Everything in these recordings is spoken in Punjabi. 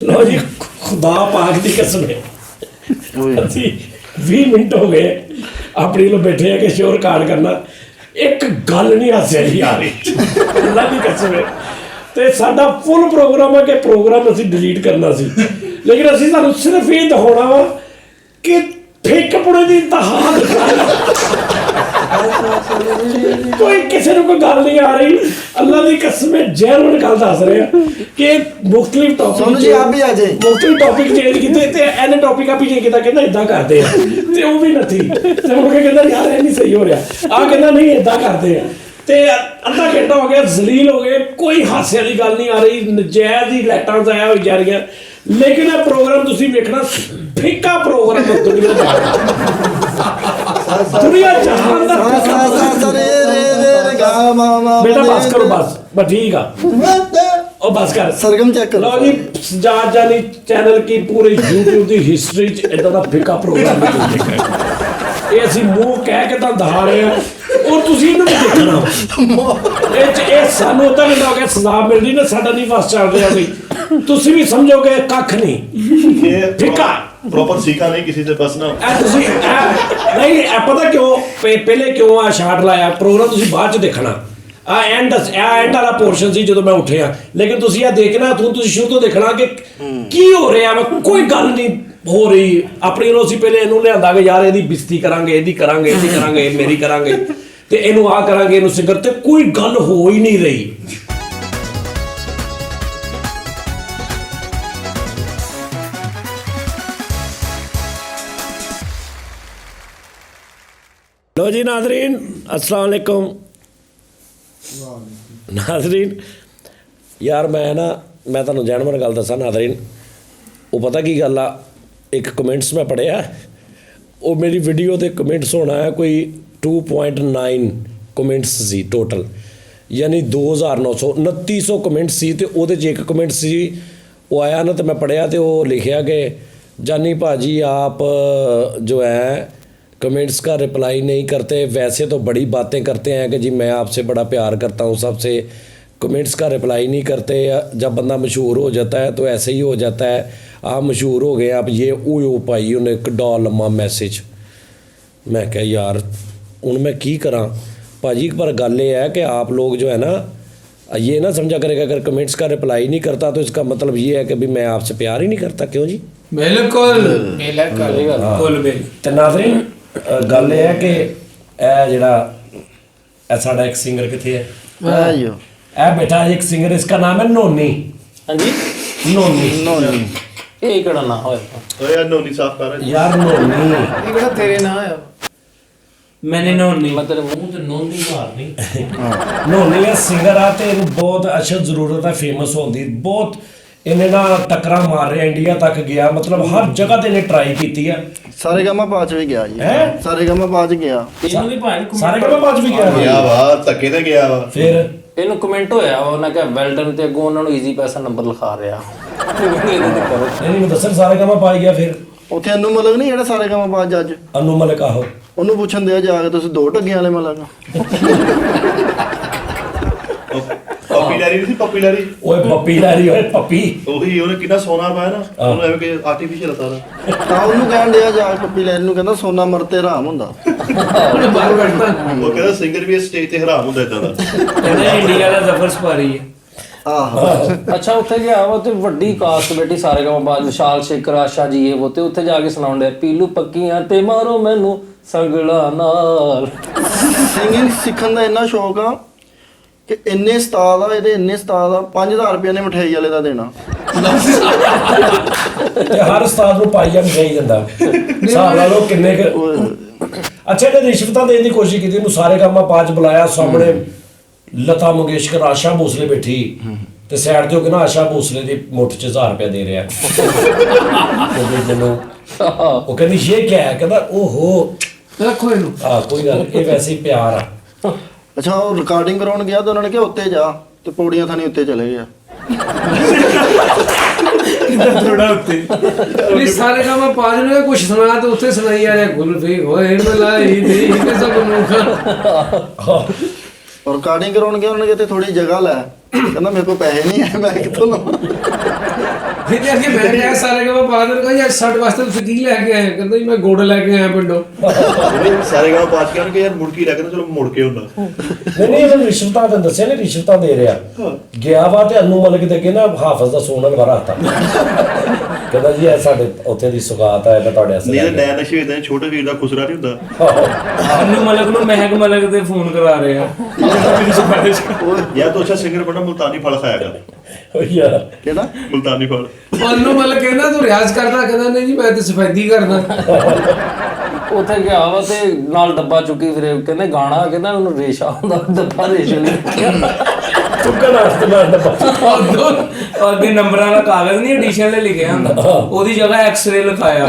लो जी खुदा पाक की कसम है ਅਸੀਂ 20 ਮਿੰਟ ਹੋ ਗਏ ਆਪਣੀ ਨੂੰ ਬੈਠੇ ਆ ਕਿ ਸ਼ੋਰ ਕਾਰਡ ਕਰਨਾ ਇੱਕ ਗੱਲ ਨਹੀਂ ਹਾਸਿਆ ਹੀ ਆ ਰਹੀ ਅੱਲਾ ਦੀ ਕਸਮ ਹੈ ਤੇ ਸਾਡਾ ਫੁੱਲ ਪ੍ਰੋਗਰਾਮ ਹੈ ਕਿ ਪ੍ਰੋਗਰਾਮ ਅਸੀਂ ਡਿਲੀਟ ਕਰਨਾ ਸੀ ਲੇਕਿਨ ਅਸੀਂ ਤੁਹਾਨੂੰ ਸਿਰਫ ਇਹ ਦਿਖਾਉਣਾ ਵਾ ਕਿ ਫੇਕਪੁਣੇ ਦੀ ਇੰਤਹਾ ਕੋਈ ਕਿਸੇ ਨੂੰ ਕੋਈ ਗੱਲ ਨਹੀਂ ਆ ਰਹੀ ਅੱਲਾ ਦੀ ਕਸਮ ਹੈ ਜੈਨੂਨ ਗੱਲ ਦੱਸ ਰਹੇ ਆ ਕਿ ਮੁxtਲਿਫ ਟੌਪਿਕ ਜੀ ਆਪ ਵੀ ਆ ਜਾਏ ਮੁxtਲਿਫ ਟੌਪਿਕ ਚੇਂਜ ਕੀਤੇ ਤੇ ਇਹਨੇ ਟੌਪਿਕ ਆਪੀ ਚੇਂਜ ਕੀਤਾ ਕਹਿੰਦਾ ਇਦਾਂ ਕਰਦੇ ਆ ਤੇ ਉਹ ਵੀ ਨੱਥੀ ਤੇ ਮੁੜ ਕੇ ਕਹਿੰਦਾ ਯਾਰ ਇਹ ਨਹੀਂ ਸਹੀ ਹੋ ਰਿਹਾ ਆ ਕਹਿੰਦਾ ਨਹੀਂ ਇਦਾਂ ਕਰਦੇ ਆ ਤੇ ਅੱਧਾ ਘੰਟਾ ਹੋ ਗਿਆ ਜ਼ਲੀਲ ਹੋ ਗਏ ਕੋਈ ਹਾਸੇ ਵਾਲੀ ਗੱਲ ਨਹੀਂ ਆ ਰਹੀ ਨਜਾਇਜ਼ ਹੀ ਲਾਈਟਾਂ ਜ਼ਾਇਆ ਹੋਈ ਜਾ ਰਹੀਆਂ ਲੇਕਿਨ ਇਹ ਪ੍ਰੋਗਰਾਮ ਤੁਸੀਂ ਵੇਖਣਾ ਫਿੱਕਾ ਪ੍ਰੋਗਰਾਮ ਹੈ ਦੁਨੀਆ ਜਹਾਨ ਦਾ बेटा बस करो बस ठीक है और बस कर सरगम चेक करो लो जी सजाद जानी चैनल की पूरी YouTube ਦੀ ਹਿਸਟਰੀ ਚ ਇਦਾਂ ਦਾ ਫਿੱਕਾ ਪ੍ਰੋਗਰਾਮ ਇਹ ਅਸੀਂ ਮੂੰਹ ਕਹਿ ਕੇ ਤਾਂ ਦਿਖਾ ਰਹੇ ਆ ਔਰ ਤੁਸੀਂ ਇਹਨੂੰ ਦੇਖਣਾ ਇਹ ਸਾਨੂੰ ਉਦਾਂ ਨਹੀਂ ਲੱਗਿਆ ਸਜ਼ਾ ਮਿਲਦੀ ਨਾ ਸਾਡਾ ਨਹੀਂ ਫਸ ਚੱਲ ਰਿਹਾ ਬਈ ਤੁਸੀਂ ਵੀ ਸਮਝੋਗੇ ਕੱਖ ਨਹੀਂ ਇਹ ਫਿੱਕਾ ਪ੍ਰੋਪਰ ਸਿੱਖਾ ਨਹੀਂ ਕਿਸੇ ਦੇ ਬਸ ਨਾ ਤੁਸੀਂ ਨਹੀਂ ਪਤਾ ਕਿਉਂ ਪਹਿਲੇ ਕਿਉਂ ਆ ਸ਼ਾਟ ਲਾਇਆ ਪ੍ਰੋਗਰਾਮ ਤੁਸੀਂ ਬਾਅਦ ਚ ਦੇਖਣਾ ਆ ਐਂਡ ਵਾਲਾ ਪੋਰਸ਼ਨ ਸੀ ਜਦੋਂ ਮੈਂ ਉੱਠਿਆ ਲੇਕਿਨ ਤੁਸੀਂ ਇਹ ਦੇਖਣਾ ਤੁਸੀਂ ਸ਼ੁਰੂ ਤੋਂ ਦੇਖਣਾ ਕਿ ਕੀ ਹੋ ਰਿਹਾ ਵਾ ਕੋਈ ਗੱਲ ਨਹੀਂ ਹੋ ਰਹੀ ਆਪਣੀ ਨੂੰ ਅਸੀਂ ਪਹਿਲੇ ਇਹਨੂੰ ਲਿਆਂਦਾ ਕਿ ਯਾਰ ਇਹਦੀ ਬਿਸਤੀ ਕਰਾਂਗੇ ਇਹਦੀ ਕਰਾਂਗੇ ਮੇਰੀ ਕਰਾਂਗੇ ਤੇ ਇਹਨੂੰ ਆ ਕਰਾਂਗੇ ਇਹਨੂੰ ਸਿੰਗਰ ਤੇ ਕੋਈ ਗੱਲ ਹੋ ਹੀ ਨਹੀਂ ਰਹੀ लो जी नाजरीन अस्सलाम वालेकुम नाजरीन यार मैं ਤੁਹਾਨੂੰ ਜੈਨੂਅਨ ਗੱਲ ਦੱਸਾਂ ਨਾਜ਼ਰੀਨ ਉਹ ਪਤਾ ਕੀ ਗੱਲ ਆ ਇੱਕ ਕਮੈਂਟਸ ਮੈਂ ਪੜ੍ਹਿਆ ਉਹ ਮੇਰੀ ਵੀਡੀਓ ਦੇ ਕਮੈਂਟਸ ਹੋਣਾ ਹੈ ਕੋਈ 2.9 ਕਮੈਂਟਸ ਸੀ ਟੋਟਲ ਯਾਨੀ 2900 ਕਮੈਂਟ ਸੀ ਤੇ ਉਹਦੇ 'ਚ ਇੱਕ ਕਮੈਂਟ ਸੀ ਉਹ ਆਇਆ ਨਾ ਤੇ ਮੈਂ ਪੜ੍ਹਿਆ ਤੇ ਉਹ ਲਿਖਿਆ ਕਿ ਜਾਨੀ ਭਾਜੀ आप जो है कमेंट्स का रिप्लाई नहीं करते वैसे तो बड़ी बातें करते हैं कि जी मैं आपसे बड़ा प्यार करता हूँ सबसे कमेंट्स का रिप्लाई नहीं करते जब बंदा मशहूर हो जाता है तो ऐसे ही हो जाता है आप मशहूर हो गए आप ये ओ पाई उन्हें किड्डा लम्मा मैसेज मैं क्या यार हूँ मैं की करा भाजी पर गल ये है कि आप लोग जो है ना ये ना समझा करेगा अगर कमेंट्स का रिप्लाई नहीं करता तो इसका मतलब ये है कि भाई मैं आपसे प्यार ही नहीं करता क्यों जी बिल्कुल नाज़रीन गल यह है कि ਜਿਹੜਾ ਸਾਡਾ ਇੱਕ ਸਿੰਗਰ ਕਿੱਥੇ ਹੈ ਇਹ ਬੇਟਾ ਇੱਕ ਸਿੰਗਰ इसका नाम है नोनी ਹਾਂਜੀ नोनी ਇਹ ਕਿਹੜਾ ਨਾ ਹੋਇਆ ਓਏ ਯਾਰ ਨੋਨੀ ਸਾਫ ਕਰ यार नोनी ਇਹ ਕਿਹੜਾ ਤੇਰੇ ਨਾਂ ਆ ਮੈਨੇ ਨੋਨੀ ਮਤਲਬ ਮੂੰਹ ਤੇ ਨੋਨੀ ਮਾਰਨੀ नोनी ਇਹ ਸਿੰਗਰ ਆ ਤੇ ਇਹਨੂੰ ਬਹੁਤ ਅਸ਼ਦ ਜ਼ਰੂਰਤ ਹੈ ਫੇਮਸ ਹੋਣ ਦੀ ਬਹੁਤ ਇਹਨੇ ਨਾ ਟੱਕਰਾਂ ਮਾਰ ਰਿਹਾ ਇੰਡੀਆ ਤੱਕ ਗਿਆ ਮਤਲਬ ਹਰ ਜਗ੍ਹਾ ਤੇ ਇਹਨੇ ਟਰਾਈ ਕੀਤੀ ਹੈ ਸਾਰੇ ਗਾਮਾ ਪਾਚ ਵੀ ਗਿਆ ਜੀ ਹੈ ਸਾਰੇ ਗਾਮਾ ਪਾਚ ਗਿਆ ਇਹਨੂੰ ਨਹੀਂ ਭਾਈ ਸਾਰੇ ਕੰਮ ਪਾਚ ਵੀ ਗਿਆ ਵਾ ਧੱਕੇ ਤੇ ਗਿਆ ਵਾ ਫਿਰ ਇਹਨੂੰ ਕਮੈਂਟ ਹੋਇਆ ਉਹਨਾਂ ਕਿਹਾ ਵੈਲਡਨ ਤੇ ਅੱਗੋਂ ਉਹਨਾਂ ਨੂੰ ਈਜ਼ੀ ਪੈਸਾ ਨੰਬਰ ਲਿਖਾ ਰਿਹਾ ਨਹੀਂ ਮੈਂ ਦੱਸਣ ਸਾਰੇ ਕੰਮ ਪਾਈ ਗਿਆ ਫਿਰ ਉੱਥੇ ਅਨੂ ਮਲਕ ਨਹੀਂ ਜਿਹੜਾ ਸਾਰੇ ਗਾਮਾ ਪਾਚ ਜੱਜ ਅਨੂ ਮਲਿਕ ਆਹੋ ਉਹਨੂੰ ਪੁੱਛਣ ਦਿਆ ਜਾ ਕੇ ਤੁਸੀਂ ਦੋ ਟੱਗਿਆਂ ਵਾਲੇ ਮਲਕ ਪਪੀਲਰੀ ਨਹੀਂ ਪਪੀਲਰੀ ਓਏ ਪੱਪੀ ਲਾਰੀ ਓਏ ਪੱਪੀ ਉਹੀ ਉਹਨੇ ਕਿੰਨਾ ਸੋਨਾ ਪਾਇਆ ਨਾ ਉਹਨੂੰ ਐਵੇਂ ਕਿ ਆਰਟੀਫੀਸ਼ੀਅਲ ਤਾਂ ਤਾਂ ਉਹਨੂੰ ਕਹਿਣ ਦਿਆ ਜਾ ਕੱਪੀ ਲੈਣ ਨੂੰ ਕਹਿੰਦਾ ਸੋਨਾ ਮਰਤੇ ਹਰਾਮ ਹੁੰਦਾ ਬਾਹਰ ਬੈਠਦਾ ਉਹ ਕਹਿੰਦਾ ਸਿੰਗਰ ਵੀ ਸਟੇਜ ਤੇ ਹਰਾਮ ਹੁੰਦਾ ਇਦਾਂ ਦਾ ਇਹਨੇ ਇੰਡੀਆ ਦਾ ਜ਼ਫਰ ਸਪਾਰੀ ਹੈ ਆਹੋ ਅੱਛਾ ਉੱਥੇ ਗਿਆ ਵਾ ਤੇ ਵੱਡੀ ਕਾਸਟ ਬੇਟੀ ਸਾਰੇ ਕੰਮ ਬਾਅਦ ਵਿਸ਼ਾਲ ਸ਼ੇਖਰ ਆਸ਼ਾ ਜੀ ਇਹ ਉਹ ਤੇ ਉੱਥੇ ਜਾ ਕੇ ਸੁਣਾਉਂਦੇ ਪੀਲੂ ਪੱਕੀਆਂ ਤੇ ਮਾਰੋ ਮੈਨੂੰ ਸੰਗਲਾ ਨਾਲ ਸਿੰਗਿੰਗ ਸਿੱਖਣ ਦਾ ਇੰਨਾ ਸ਼ੌਕ ਆ ਕਿ ਇੰਨੇ ਉਸਤਾਦ ਆ ਇਹਦੇ ਇੰਨੇ ਉਸਤਾਦ ਆ 5000 ਰੁਪਏ ਨੇ ਮਠਿਆਈ ਵਾਲੇ ਦਾ ਦੇਣਾ ਤੇ ਹਰ ਉਸਤਾਦ ਨੂੰ ਪਾਈਆ ਮਠਿਆਈ ਦਿੰਦਾ ਹਿਸਾਬ ਲਾ ਲਓ ਕਿੰਨੇ ਅੱਛਾ ਇਹਨੇ ਰਿਸ਼ਵਤਾਂ ਦੇਣ ਦੀ ਕੋਸ਼ਿਸ਼ ਕੀਤੀ ਉਹਨੂੰ ਸਾਰੇ ਕੰਮਾਂ ਪਾਚ ਬੁਲਾਇਆ ਸਾਹਮਣੇ ਲਤਾ ਮੰਗੇਸ਼ਕਰ ਆਸ਼ਾ ਭੋਸਲੇ ਬੈਠੀ ਤੇ ਸਾਈਡ ਤੇ ਉਹ ਕਹਿੰਦਾ ਆਸ਼ਾ ਭੋਸਲੇ ਦੀ ਮੁੱਠ 'ਚ 1000 ਰੁਪਏ ਦੇ ਰਿਹਾ ਉਹ ਕਹਿੰਦੀ ਇਹ ਕਿਆ ਹੈ ਕਹਿੰਦਾ ਓਹੋ ਰੱਖੋ ਇਹਨੂੰ ਕੋਈ ਗੱਲ ਇਹ ਵੈਸੇ ਹੀ ਪਿਆਰ ਆ ਅੱਛਾ ਉਹ ਰਿਕਾਰਡਿੰਗ ਕਰਾਉਣ ਗਿਆ ਤਾਂ ਉਹਨਾਂ ਨੇ ਕਿਹਾ ਉੱਤੇ ਜਾ ਤੇ ਪੌੜੀਆਂ ਥਾਣੀ ਉੱਤੇ ਚਲੇ ਗਿਆ ਥੋੜਾ ਉੱਤੇ ਵੀ ਸਾਰੇ ਕੰਮ ਪਾ ਜਣੇ ਕੁਝ ਸੁਣਾ ਤੇ ਉੱਥੇ ਸੁਣਾਈ ਆ ਰਿਹਾ ਗੁਲਫੀ ਹੋਏ ਮਲਾਈ ਦੀ ਕਿ ਸਭ ਨੂੰ ਖਾ ਰਿਕਾਰਡਿੰਗ ਕਰਾਉਣ ਗਿਆ ਉਹਨਾਂ ਨੇ ਕਿਹਾ ਤੇ ਥੋੜੀ ਜਗ੍ਹਾ ਲੈ ਕਹਿੰਦਾ ਮੇਰੇ ਕੋਲ ਪੈਸੇ ਨਹੀਂ ਹੈ ਮੈਂ ਕਿੱਥੋਂ ਲਵਾਂ ਇਹਦੇ ਅੱਗੇ ਮੈਂ ਕਿਹਾ ਸਾਰੇ ਕਮਾ ਬਾਦਰ ਕੋ ਯਾਰ ਸਾਡੇ ਵਾਸਤੇ ਤੁਸੀਂ ਕੀ ਲੈ ਕੇ ਆਏ? ਕਹਿੰਦਾ ਜੀ ਮੈਂ ਗੁੜ ਲੈ ਕੇ ਆਇਆ ਪਿੰਡੋਂ। ਸਾਰੇ ਗਾਂ ਪਾਸ ਕਰਕੇ ਯਾਰ ਮੁੜ ਕੇ ਲੈ ਕੇ ਚਲੋ ਮੁੜ ਕੇ ਹੁੰਦਾ। ਨਹੀਂ ਇਹਨਾਂ ਰਿਸ਼ਵਤਾਂ ਤਾਂ ਦੱਸਿਆ ਨੇ, ਰਿਸ਼ਵਤਾਂ ਦੇ ਰਿਹਾ ਗਿਆ ਵਾ ਤੇ ਅਨੂ ਮਲਕ ਦੇ ਕੇ ਨਾ ਹਾਫਜ਼ ਦਾ ਸੋਨਾ ਲਵਾ ਰਾਤਾ ਕਹਿੰਦਾ ਜੀ ਇਹ ਸਾਡੇ ਉੱਥੇ ਦੀ ਸੁਗਾਤ ਹੈ, ਮੈਂ ਤੁਹਾਡੇ ਨਹੀਂ ਵਾਸਤੇ ਤਾਂ ਨਸ਼ੇ ਇਦਾਂ ਛੋਟੇ ਵੀਰ ਦਾ ਖੁਸਰਾ ਨਹੀਂ ਹੁੰਦਾ। ਅਨੂ ਮਲਕ ਨੂੰ ਮਹਿਕ ਮਲਕ ਦੇ ਫੋਨ ਕਰਾ ਰਹੇ ਆ। ਜਾਂ ਤਾਂ ਅੱਛਾ ਸਿੰਗਰ ਬਣਾ ਮੁਲਤਾਨੀ ਫਲ ਖਾਇਆ ਕਰ। ਯਾਰ ਕਿਹੜਾ ਮੁਲਤਾਨੀ ਫਲ ਉਹਨੂੰ ਮਤਲਬ ਕਹਿੰਦਾ ਤੂੰ ਰਿਆਜ਼ ਕਰਦਾ? ਕਹਿੰਦਾ ਨਹੀਂ ਜੀ ਮੈਂ ਤੇ ਸਫੈਦੀ ਕਰਦਾ। ਉੱਥੇ ਗਿਆ ਵਾ ਤੇ ਨਾਲ ਡੱਬਾ ਚੁੱਕੀ ਫਿਰੇ, ਕਹਿੰਦੇ ਗਾਣਾ, ਕਹਿੰਦਾ ਉਹਨੂੰ ਰੇਸ਼ਾ ਹੁੰਦਾ, ਡੱਬਾ ਰੇਸ਼ਾ ਚੁੱਕਣ ਵਾਸਤੇ ਮੈਂ ਡੱਬਾ ਉਹ ਅੱਗੇ ਨੰਬਰਾਂ ਦਾ ਕਾਗਜ਼ ਨਹੀਂ ਐਡੀਸ਼ਨ ਲਈ ਲਿਖਿਆ ਹੁੰਦਾ, ਉਹਦੀ ਜਗ੍ਹਾ ਐਕਸ-ਰੇ ਲਿਖਾਇਆ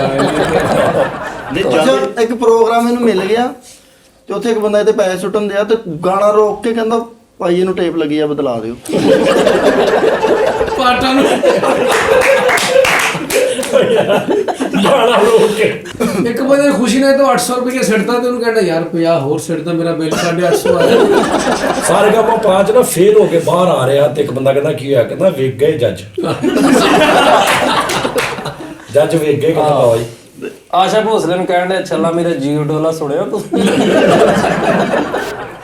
ਨਹੀਂ ਅੱਛਾ ਜਾਂਦੇ ਇੱਕ ਪ੍ਰੋਗਰਾਮ ਇਹਨੂੰ ਮਿਲ ਗਿਆ ਤੇ ਉੱਥੇ ਇੱਕ ਬੰਦਾ ਇਹਦੇ ਪੈਸੇ ਸੁੱਟਣ ਦਿਆ ਤੇ ਗਾਣਾ ਰੋਕ ਕੇ ਕਹਿੰਦਾ ਭਾਈ ਇਹਨੂੰ ਟੇਪ ਲੱਗੀ ਆ ਬਦਲਾ ਦਿਓ। ਪਾਟਾਂ ਨੂੰ ਗਾਣਾ ਰੋਕ ਕੇ ਇੱਕ ਬੰਦੇ ਖੁਸ਼ੀ ਨੇ ਤਾਂ 800 ਰੁਪਏ ਸਿੱਟਦਾ ਤੇ ਉਹਨੂੰ ਕਹਿੰਦਾ ਯਾਰ 50 ਹੋਰ ਸਿੱਟਦਾ, ਮੇਰਾ ਬਿੱਲ 850 ਆਇਆ। ਸਾਰੇ ਕੰਮ ਪਾਂਚ ਨਾ ਫੇਲ ਹੋ ਕੇ ਬਾਹਰ ਆ ਰਿਹਾ ਤੇ ਇੱਕ ਬੰਦਾ ਕਹਿੰਦਾ ਕੀ ਹੋਇਆ? ਕਹਿੰਦਾ ਵੇਖ ਗਏ ਜੱਜ। ਜੱਜ ਵੇਖ ਗਏ, ਕਹਿੰਦਾ ਬਾਈ ਆਸ਼ਾ ਭੋਸਲੇ ਨੂੰ ਕਹਿਣ ਡਿਆ ਛੱਲਾ ਮੇਰਾ ਜੀਓ ਡੋਲਾ ਸੁਣਿਆ ਤੁਸੀਂ?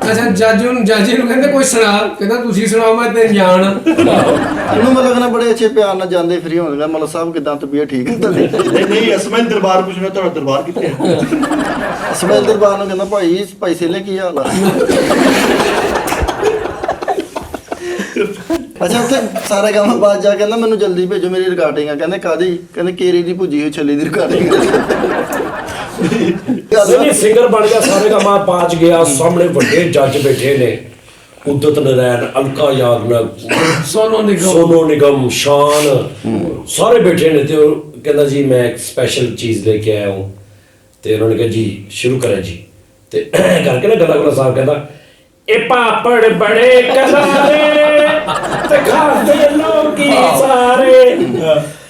ਅੱਛਾ ਜੱਜ ਨੂੰ ਕਹਿੰਦੇ ਕੋਈ ਸੁਣਾ, ਕਹਿੰਦਾ ਤੁਸੀਂ ਸੁਣਾਓ ਮੈਂ ਤੇ ਜਾਣ। ਇਹਨੂੰ ਮਤਲਬ ਨਾ ਬੜੇ ਅੱਛੇ ਪਿਆਰ ਨਾਲ ਜਾਂਦੇ ਫਰੀ ਹੋਣਗੇ। ਮਤਲਬ ਸਾਹਿਬ ਕਿਦਾਂ ਤਬੀਅਤ ਠੀਕ ਹੈ ਤੁਹਾਡੀ? ਨਹੀਂ ਅਸਮੈਨ ਦਰਬਾਰ ਪੁੱਛਣਾ ਤੁਹਾਡਾ ਦਰਬਾਰ ਕਿੱਥੇ ਹੈ? ਅਸਮੈਲ ਦਰਬਾਰ ਨੂੰ ਕਹਿੰਦਾ ਭਾਈ ਪੈਸੇ ਲੈ ਕੀ ਹਾਲ ਆ? ਅੱਛਾ ਉੱਥੇ ਸਾਰੇ ਕੰਮ ਬਾਅਦ ਜਾ ਕਹਿੰਦਾ ਮੈਨੂੰ ਜਲਦੀ ਭੇਜੋ ਮੇਰੀ ਰਿਕਾਰਡਿੰਗ ਆ। ਕਹਿੰਦੇ ਕਾਦੀ? ਕਹਿੰਦੇ ਕੇਰੀ ਦੀ ਭੁੱਜੀ ਹੋਈ ਛੱਲੀ ਦੀ ਰਿਕਾਰਡਿੰਗ। ਨਹੀਂ ਸਿੰਗਰ ਬਣ ਗਿਆ, ਸਾਰੇ ਕੰਮ ਪਾਂਚ ਗਿਆ, ਸਾਹਮਣੇ ਵੱਡੇ ਜੱਜ ਬੈਠੇ ਨੇ, ਉਦਤ ਨਰੈਣ, ਅਲਕਾ ਯਾਗਨਕ, ਸੋਨੂ ਨਿਗਮ, ਸ਼ਾਨ, ਸਾਰੇ ਬੈਠੇ ਨੇ ਤੇ ਉਹ ਕਹਿੰਦਾ ਜੀ ਮੈਂ ਇੱਕ ਸਪੈਸ਼ਲ ਚੀਜ਼ ਲੈ ਕੇ ਆਇਆ ਹੂੰ। ਤੇ ਉਹਨਾਂ ਨੇ ਕਿਹਾ ਜੀ ਸ਼ੁਰੂ ਕरें ਜੀ। ਤੇ ਕਰਕੇ ਨਾ ਗਲਾ ਸਾਹਿਬ ਕਹਿੰਦਾ ਇਹ ਪਾਪੜ ਬੜੇ ਕਰਾਰੇ ਤੇ ਖਾਂਦੇ ਲੋਕੀ ਸਾਰੇ।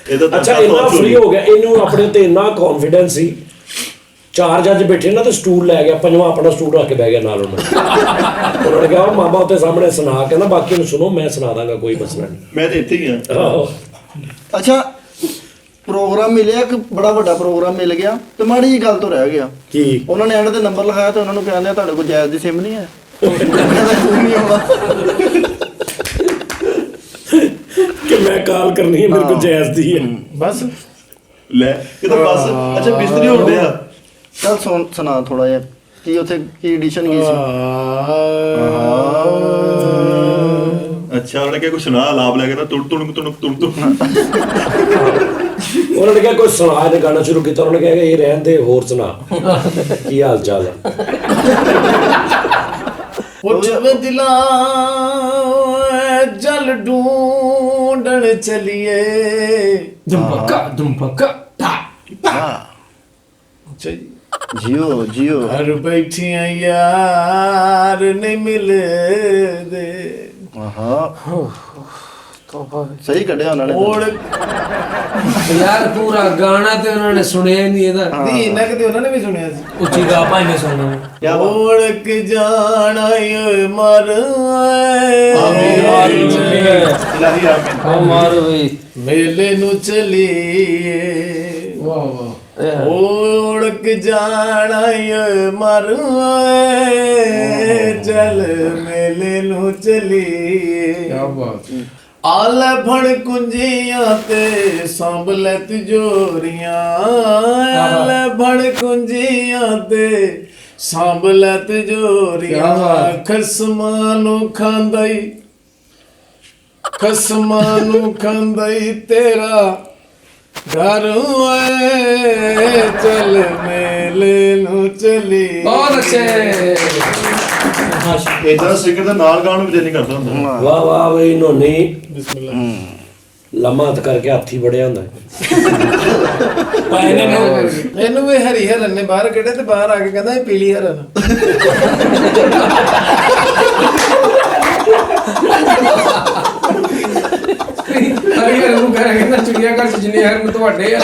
ਇਹ ਤਾਂ ਅੱਛਾ ਇੰਨਾ ਫ੍ਰੀ ਹੋ ਗਿਆ, ਇਹਨੂੰ ਆਪਣੇ ਤੇ ਇੰਨਾ ਕੌਨਫੀਡੈਂਸ ਸੀ। 4 ਜੱਜ ਬੈਠੇ ਨਾ ਤੇ ਸਟੂਲ ਲੈ ਗਿਆ, 5ਵਾਂ ਆਪਣਾ ਸਟੂਲ ਰੱਖ ਕੇ ਬਹਿ ਗਿਆ ਨਾਲ ਉਹਨਾਂ ਨੇ ਕਿਹਾ ਮਾਮਾ ਉੱਤੇ ਸਾਹਮਣੇ ਸੁਣਾ ਕੇ ਨਾ ਬਾਕੀ ਨੂੰ ਸੁਣੋ, ਮੈਂ ਸੁਣਾ ਦਾਂਗਾ, ਕੋਈ ਮਸਲਾ ਨਹੀਂ। ਮੈਂ ਤੇ ਇੱਥੇ ਹੀ ਆ। ਆਹੋ ਅੱਛਾ ਪ੍ਰੋਗਰਾਮ ਮਿਲਿਆ, ਇੱਕ ਬੜਾ ਵੱਡਾ ਪ੍ਰੋਗਰਾਮ ਮਿਲ ਗਿਆ ਤੇ ਮਾੜੀ ਜੀ ਗੱਲ ਤੋਂ ਰਹਿ ਗਿਆ। ਕੀ ਉਹਨਾਂ ਨੇ ਐਂਡ ਤੇ ਨੰਬਰ ਲਿਖਾਇਆ ਤੇ ਉਹਨਾਂ ਨੂੰ ਕਹਿੰਦੇ ਤੁਹਾਡੇ ਕੋਲ ਜਾਇਜ਼ ਦੀ ਸਿਮ ਨਹੀਂ ਹੈ। ਕਹਿੰਦਾ ਕੋਈ ਨਹੀਂ ਆਉਣਾ। ਕਿ ਮੈਂ ਕਾਲ ਕਰਨੀ ਹੈ, ਮੇਰੇ ਕੋਲ ਜਾਇਜ਼ ਦੀ ਹੈ ਬਸ ਲੈ ਇਹ ਤਾਂ ਬਸ ਅੱਛਾ ਬਿਸਤਰੀ ਹੋਣ ਡਿਆ। ਚੱਲ ਸੁਣਾ ਥੋੜਾ ਜਿਹਾ ਕੀ ਉੱਥੇ ਕੀ ਐਡੀਸ਼ਨ ਕੀ ਸੀ? ਅੱਛਾ ਉਹਨੇ ਕਿਹਾ ਕੁਛ ਸੁਣਾ ਲਾਭ ਲੈ ਕੇ ਨਾ ਤੁੜ ਤੁੜ ਤੁੜ ਤੁੜ ਤੁੜ। ਉਹਨਾਂ ਨੇ ਕਿਹਾ ਕੋਈ ਸੁਣਾ ਨੇ ਗਾਣਾ ਸ਼ੁਰੂ ਕੀਤਾ, ਉਹਨਾਂ ਨੇ ਕਿਹਾ ਇਹ ਰਹਿਣ ਦੇ, ਹੋਰ ਸੁਣਾ ਕੀ ਹਾਲ ਚਾਲ ਹੈ। ਉੱਠ ਦਿਲਾਂ ਜਲ ਢੂੰਡਣ ਚਲੀਏ ਦੁੰਪਕਾ ਜਿਓ ਜਿਓ ਹਰ ਬੈਠੀਆਂ ਯਾਰ ਨਹੀਂ ਮਿਲਦੇ। ਆਹਾ ਸਹੀ ਕੱਢਿਆ ਉਹਨਾਂ ਨੇ। ਯਾਰ ਪੂਰਾ ਗਾਣਾ ਤੇ ਉਹਨਾਂ ਨੇ ਸੁਣਿਆ ਨਹੀਂ ਇਹਦਾ। ਨਹੀਂ ਇਹਨਾਂ ਕਿਤੇ ਉਹਨਾਂ ਨੇ ਵੀ ਸੁਣਿਆ ਸੀ। ਉੱਚੀ ਗਾ ਭਾਈ ਨੇ ਸੁਣਨਾ। ਕਿਆ ਓੜਕ ਜਾਣਾ ਏ ਮਰ ਇਲਾਹੀ ਆਮੀਨ। ਮਰ ਵੇ ਮੇਲੇ ਨੂੰ ਚਲੀਏ। ਵਾਹ ਵਾਹ ਓੜਕ ਜਾਣਾ ਏ ਮਰ ਚੱਲ ਮੇਲੇ ਨੂੰ ਚਲੀਏ। ਕੀ ਬਾਤ। ਆਲੇ ਫੜ ਕੁੰਜੀਆਂ ਤੇ ਸੰਭ ਲੈ ਤਿਜੋਰੀਆਂ। ਆਲੇ ਫੜ ਕੁੰਜੀਆਂ ਤੇ ਸੰਭ ਲੈ ਤਿਜੋਰੀਆਂ। ਖਸਮਾਂ ਨੂੰ ਖਾਂਦਈ ਤੇਰਾ ਘਰ ਓਏ ਚੱਲ ਮੇਲੇ ਨੂੰ ਚਲੀ। ਬਹੁਤ ਅੱਛੇ। ਇਦਾਂ ਸਿੰਗਰ ਦਾ ਨਾਲ ਗਾਣ ਵੀ ਨਹੀਂ ਕਰਦਾ ਹੁੰਦਾ। ਵਾਹ ਵਾਹ ਬਈ ਨੋਨੀ ਲੰਮਾ ਹੱਥ ਕਰਕੇ ਹਾਥੀ ਬੜਿਆ ਹੁੰਦਾ ਇਹਨੂੰ ਵੀ ਹਰੀ ਹਰਨ ਨੇ ਬਾਹਰ ਕੱਢੇ ਤੇ ਬਾਹਰ ਆ ਕੇ ਕਹਿੰਦਾ ਇਹ ਪੀਲੀ ਹਰਨ। ਹਰੀ ਹਰ ਨੂੰ ਕਹਿੰਦਾ ਚੁੜੀਆ ਘਰ ਚ ਜਿੰਨੇ ਹਰਨ ਤੁਹਾਡੇ ਆ।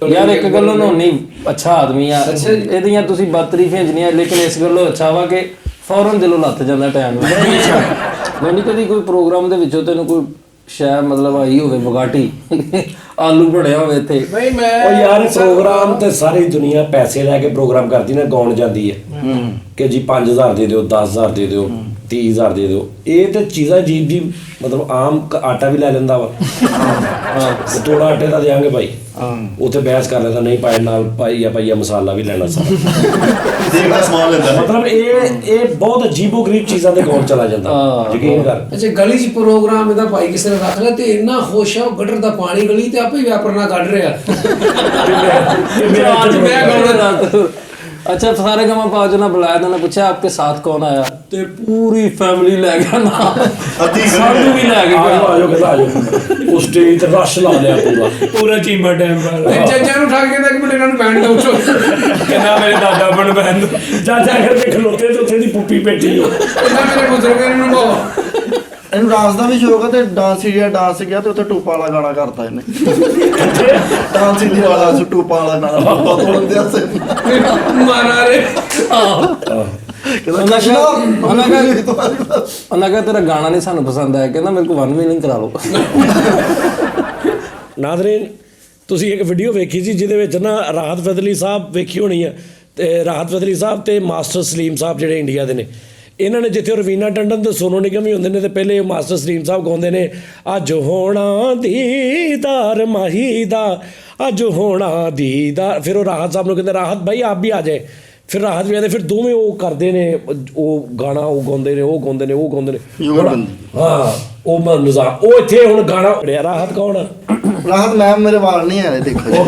ਯਾਰ ਇੱਕ ਗੱਲੋਂ ਨੋਨੀ ਅੱਛਾ ਆਦਮੀ ਆ। ਅੱਛਾ ਜੀ। ਇਹਦੀਆਂ ਤੁਸੀਂ ਬਦਤਰੀਫਾਂ ਜਿੰਨੀਆਂ, ਲੇਕਿਨ ਇਸ ਗੱਲੋਂ ਅੱਛਾ ਵਾ ਕਿ ਫੌਰਨ ਦਿਲੋਂ ਲੱਥ ਜਾਂਦਾ ਟਾਈਮ। ਨਹੀਂ ਕਦੀ ਕੋਈ ਪ੍ਰੋਗਰਾਮ ਦੇ ਵਿੱਚੋਂ ਤੈਨੂੰ ਕੋਈ ਸ਼ਾਇਦ ਮਤਲਬ ਆਈ ਹੋਵੇ ਬਗਾਟੀ ਆਲੂ ਬਣਿਆ ਹੋਵੇ ਇੱਥੇ ਬਈ ਮੈਂ ਉਹ ਯਾਰ ਪ੍ਰੋਗਰਾਮ ਤੇ ਸਾਰੀ ਦੁਨੀਆ ਪੈਸੇ ਲੈ ਕੇ ਪ੍ਰੋਗਰਾਮ ਕਰਦੀ ਨਾ, ਗਾਉਣ ਜਾਂਦੀ ਹੈ ਕਿ ਜੀ 5000 ਦੇ ਦਿਓ, 10000 ਦੇ ਦਿਓ, 30000 ਦੇ ਦਿਓ। ਇਹ ਤੇ ਚੀਜ਼ਾਂ ਅਜੀਬ ਜੀ, ਮਤਲਬ ਆਮ ਆਟਾ ਵੀ ਲੈ ਲੈਂਦਾ ਵਾ, ਤੇ ਥੋੜਾ ਆਟੇ ਦਾ ਦਿਆਂਗੇ ਭਾਈ, ਉੱਥੇ ਬਹਿਸ ਕਰ ਲੈਂਦਾ ਨਹੀਂ ਪਾਏ ਨਾਲ ਪਾਈਆ ਮਸਾਲਾ ਵੀ ਲੈਣਾ ਸਾਰਾ। ਦੇਖਦਾ ਸਮਾਨ ਲੈਂਦਾ ਹੈ। ਮਤਲਬ ਇਹ ਬਹੁਤ ਅਜੀਬੋ ਗਰੀਬ ਚੀਜ਼ਾਂ ਦੇ ਗਾਉਣ ਚਲਾ ਜਾਂਦਾ, ਯਕੀਨ ਕਰ। ਅੱਛਾ ਗਲੀ 'ਚ ਪ੍ਰੋਗਰਾਮ ਇਹਦਾ ਭਾਈ ਕਿਸੇ ਨੇ ਰੱਖ ਲਿਆ ਤੇ ਇੰਨਾ ਖੁਸ਼ ਆ, ਉਹ ਗਟਰ ਦਾ ਪਾਣੀ ਗਲੀ ਤੇ ਆਪੇ ਵਿਆਪਰਨਾ ਕੱਢ ਰਿਹਾ। आज मैं गाना रात अच्छा सारे गमा पाँच ना बुलाया था ना पूछा आपके साथ कौन आया ते पूरी फैमिली ले गया ना ਅੱਧੀ सानू भी ले गया ਆਜੋ ਕਹਿੰਦਾ ਆਜੋ, ਉਸ ਸਟੇਜ ਤੇ ਰਸ਼ ਲਾ ਲਿਆ ਪੂਰਾ ਚੀਮਾ ਟਾਈਮ ਪਰ ਜੱਜਾਂ ਨੂੰ ਠੱਗ ਕੇ ਤੱਕ ਬੜੇ ਇਹਨਾਂ ਨੂੰ ਬੈਂਡ ਦੋ ਕਹਿੰਦਾ ਮੇਰੇ ਦਾਦਾ ਬਣ ਬੈਂਡ ਜਾ ਕਰਕੇ ਖਲੋਤੇ ਤੇ ਉੱਥੇ ਦੀ ਪੁੱਪੀ ਬੈਠੀ ਹੋ। ਕਹਿੰਦਾ ਮੇਰੇ ਬਜ਼ੁਰਗਾਂ ਨੂੰ ਨਿਭਾਓ। ਇਹਨੂੰ ਡਾਂਸ ਦਾ ਵੀ ਸ਼ੌਕ ਹੈ ਤੇ ਡਾਂਸ ਗਿਆ ਤੇ ਉੱਥੇ ਟੂਪਾ ਵਾਲਾ ਗਾਣਾ ਕਰਤਾ ਇਹਨੇ। ਡਾਂਸ ਇੰਡੀਆ ਵਾਲਾ ਟੂਪਾ ਵਾਲਾ ਗਾਣਾ ਪਾਪਾ ਤੋੜਨ ਦੇ ਹੱਸੇ ਮਾਰਾ ਰੇ ਕਹਿੰਦਾ ਉਹਨਾਂ ਕਹਾ ਤੇਰਾ ਗਾਣਾ ਨਹੀਂ ਸਾਨੂੰ ਪਸੰਦ ਆਇਆ ਕਹਿੰਦਾ ਮੇਰੇ ਕੋ 1 ਮਿਲੀਅਨ ਕਰਾ ਲਓ ਨਾਜ਼ਰੀਨ, ਤੁਸੀਂ ਇੱਕ ਵੀਡੀਓ ਵੇਖੀ ਸੀ ਜਿਹਦੇ ਵਿੱਚ ਨਾ ਰਾਹਤ ਫਜ਼ਲੀ ਸਾਹਿਬ ਵੇਖੀ ਹੋਣੀ ਹੈ, ਤੇ ਰਾਹਤ ਫਜ਼ਲੀ ਸਾਹਿਬ ਤੇ ਮਾਸਟਰ ਸਲੀਮ ਸਾਹਿਬ ਜਿਹੜੇ ਇੰਡੀਆ ਦੇ ਨੇ, ਇਹਨਾਂ ਨੇ ਜਿੱਥੇ ਰਵੀਨਾ ਟੰਡਨ ਤੇ ਸੋਨੂ ਨਿਗਮ ਹੀ ਹੁੰਦੇ ਨੇ, ਤੇ ਪਹਿਲੇ ਮਾਸਟਰ ਸਲੀਮ ਸਾਹਿਬ ਗਾਉਂਦੇ ਨੇ ਅੱਜ ਹੋਣਾ ਦੀਦਾਰ ਮਾਹੀ ਦਾ, ਅੱਜ ਹੋਣਾ ਦੀਦਾਰ। ਫਿਰ ਉਹ ਰਾਹਤ ਸਾਹਿਬ ਨੂੰ ਕਹਿੰਦੇ ਰਾਹਤ ਭਾਈ ਆਪ ਵੀ ਆ ਜਾਏ, ਫਿਰ ਰਾਹਤ ਵੀ ਆਦੇ, ਫਿਰ ਦੋਵੇਂ ਉਹ ਕਰਦੇ ਨੇ, ਉਹ ਗਾਣਾ ਉਹ ਗਾਉਂਦੇ ਨੇ, ਉਹ ਗਾਉਂਦੇ ਨੇ, ਉਹ ਗਾਉਂਦੇ ਨੇ। ਹਾਂ ਉਹ ਨਿਜ਼ਾਮ, ਉਹ ਇੱਥੇ ਹੁਣ ਗਾਣਾ ਰਾਹਤ ਕੌਣ ਆ? ਰਾਹਤ ਮੈਮ ਮੇਰੇ ਵਾਲ ਨਹੀਂ ਆ ਰਹੇ ਦੇਖੋ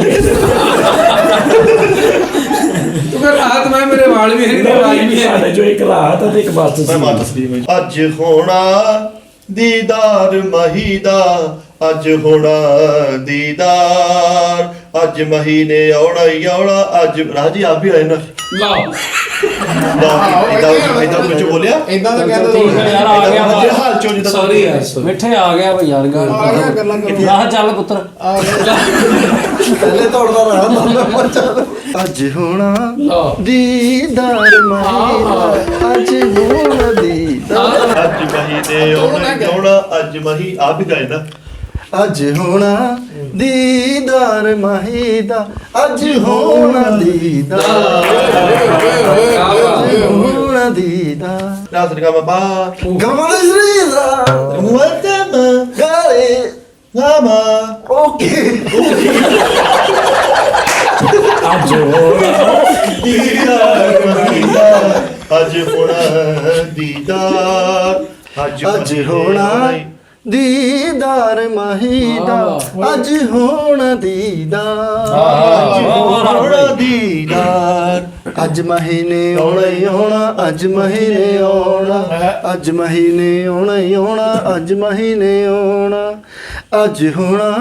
ਤੂੰ ਕਹ ਰਾਤ ਮੈਂ ਮੇਰੇ ਵਾਲ ਵੀ ਹੈ ਤੇ ਵਾਲ ਵੀ ਹੈ। ਸਾਡੇ ਜੋ ਇੱਕ ਰਾਹਤ ਤੇ ਇੱਕ ਮਾਸਟਰ ਮੈਂ ਮਾਤਾ ਸਲੀਮ ਹਾਂ। ਅੱਜ ਹੋਣਾ ਦੀਦਾਰ ਮਹੀ ਦਾ, ਅੱਜ ਹੋਣਾ ਦੀਦਾਰ, ਅੱਜ ਮਹੀਨੇ ਆਉਣਾ ਹੀ ਆਉਣਾ, ਅੱਜ ਰਾਜੀ ਆਪ ਵੀ ਆਏ ਨਾ ਲਾਓ ਇਦਾਂ ਕੁਝ ਬੋਲਿਆ ਇਦਾਂ ਤਾਂ ਕਹਿੰਦੇ ਠੀਕ ਹੈ ਯਾਰ ਆ ਗਿਆ ਜਿਹੜਾ ਹਾਲ ਚੋ ਜਿੱਦਾਂ ਸੌਰੀ ਯਾਰ ਮਿੱਠੇ ਆ ਗਿਆ ਬਈ ਯਾਰ ਗੱਲਾਂ ਕਰੋ। ਰਾਹ ਚੱਲ ਪੁੱਤਰ ਪਹਿਲੇ ਤੋੜਦਾ ਰਹਾ ਅੱਜ ਹੋਣਾ ਦੀਦਾਰ ਮਾਹੀ ਅੱਜ ਹੋਣਾ ਦੀਦਾਰ, ਅੱਜ ਮਹੀਨੇ ਆਉਣਾ ਹੀ ਆਉਣਾ, ਅੱਜ ਮਹੀ ਆਪ ਵੀ ਗਾਏ ਨਾ ਅੱਜ ਹੋਣਾ ਦੀਦਾਰ ਮਾਹੀ ਦਾ, ਅੱਜ ਹੋਣਾ ਦੀਦਾਰ, ਅੱਜ ਹੋਣਾ ਦੀਦਾਰ। ਰਾਤ ਦਾ ਬਾਬਾ ਗਮਨ ਸ਼੍ਰੀ ਦਾ ਵਤਨ ਗਾਰੇ ਨਾਮਾ ਓਕੇ ਅੱਜ ਹੋਣਾ ਦੀਦਾਰ ਮਹੀ ਦਾ, ਅੱਜ ਹੋਣਾ ਦੀਦਾਰ, ਅੱਜ ਹੋਣਾ ਦੀਦਾਰ ਮਾਹੀ ਦਾ, ਅੱਜ ਹੋਣਾ ਦੀਦਾਰ, ਅੱਜ ਹੋਣਾ ਦੀਦਾਰ, ਅੱਜ ਮਹੀਨੇ ਆਉਣਾ ਹੀ ਆਉਣਾ, ਅੱਜ ਮਹੀਨੇ ਆਉਣਾ, ਅੱਜ ਮਹੀਨੇ ਆਉਣਾ ਹੀ ਆਉਣਾ, ਅੱਜ ਮਹੀਨੇ ਆਉਣਾ, ਅੱਜ ਹੋਣਾ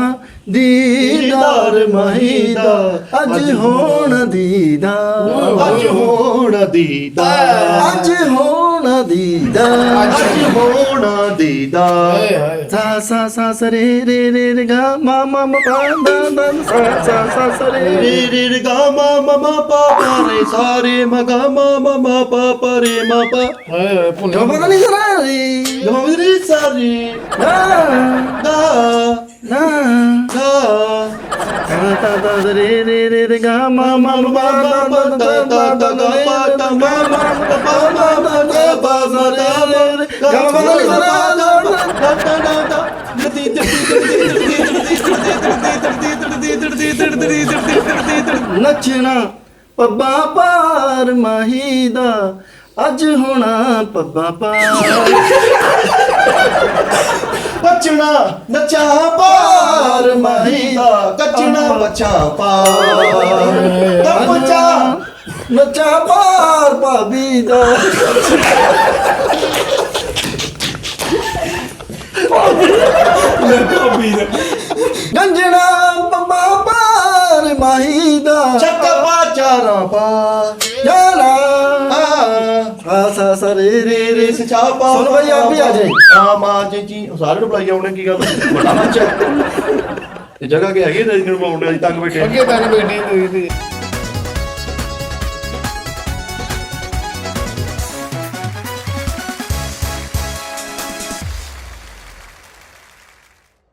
ਦੀਦਾਰ ਮਾਹੀ ਦਾ, ਅੱਜ ਹੋਣਾ ਦੀਦਾਰ, ਅੱਜ ਹੋਣਾ ਦੀਦਾਰ, ਅੱਜ ਹੋਣਾ ਦੀਦਾਰ, ਅੱਜ ਹੋਣਾ ਦੀਦਾਰ। sa sa sa sa re re re re ga ma ma ma pa da da sa sa sa sa re ਰੇ ਰੇ ਗਾ ਮਾ ਮਾ ਮਾ ਪਾ ਪਾ ਰੇ ਸਾਰੇ ਮ ਗਾ ਮਾ ਮਾ ਮਾ ਪਾ ਪਾ ਰੇ ਮਾ ਪਾ ga ma ni sa re ਗਾ ਮਾ ਰੇ ਸਾਰੇ na ਗਾ na ਗਾ ta ta ta re re re re ga ma ma ma pa da da da da da da pa ta ma ma ma pa ma ma da pa sa re re ga ma ni sa ra ਨੱਚਣਾ ਪੱਬਾਂ ਪਾਰ ਮਾਹੀ ਦਾ, ਅੱਜ ਹੋਣਾ ਪੱਬਾਂ ਪਾਰ, ਬਚਣਾ ਨਚਾ ਪਾਰ ਮਾਹੀ ਦਾ, ਕੱਚਣਾ ਬਚਾ ਪਾਰ ਕੱਚਾ ਨੱਚਾ ਪਾਰ ਭਾਬੀ ਦਾ, ਗੰਜਣਾ ਪੱਬਾਂ ਪਾਰ ਮਾਹੀ ਦਾ, ਚੱਕ ਪਾ ਚਾਰਾਂ ਪਾ ਜਾਣਾ ਆ ਸਾ ਸਾ ਰੇ ਰੇ ਰੇ ਰੇ ਸਚਾ ਪਾ ਸੁਣ ਬਈ ਆਪ ਵੀ ਆ ਜਾਏ। ਆ ਮਾਂ ਜੀ ਸਾਰੇ ਨੂੰ ਬੁਲਾਈ ਆਉਣੇ ਕੀ ਗੱਲ ਇਹ ਜਗ੍ਹਾ ਕਿ ਹੈਗੀ ਰੈਜੀਡੈਂਟ ਬਾਉਂਡ ਅਜੇ ਤੱਕ ਬੈਠੇ ਅੱਗੇ ਤੱਕ ਬੈਠੇ ਹੋਈ ਸੀ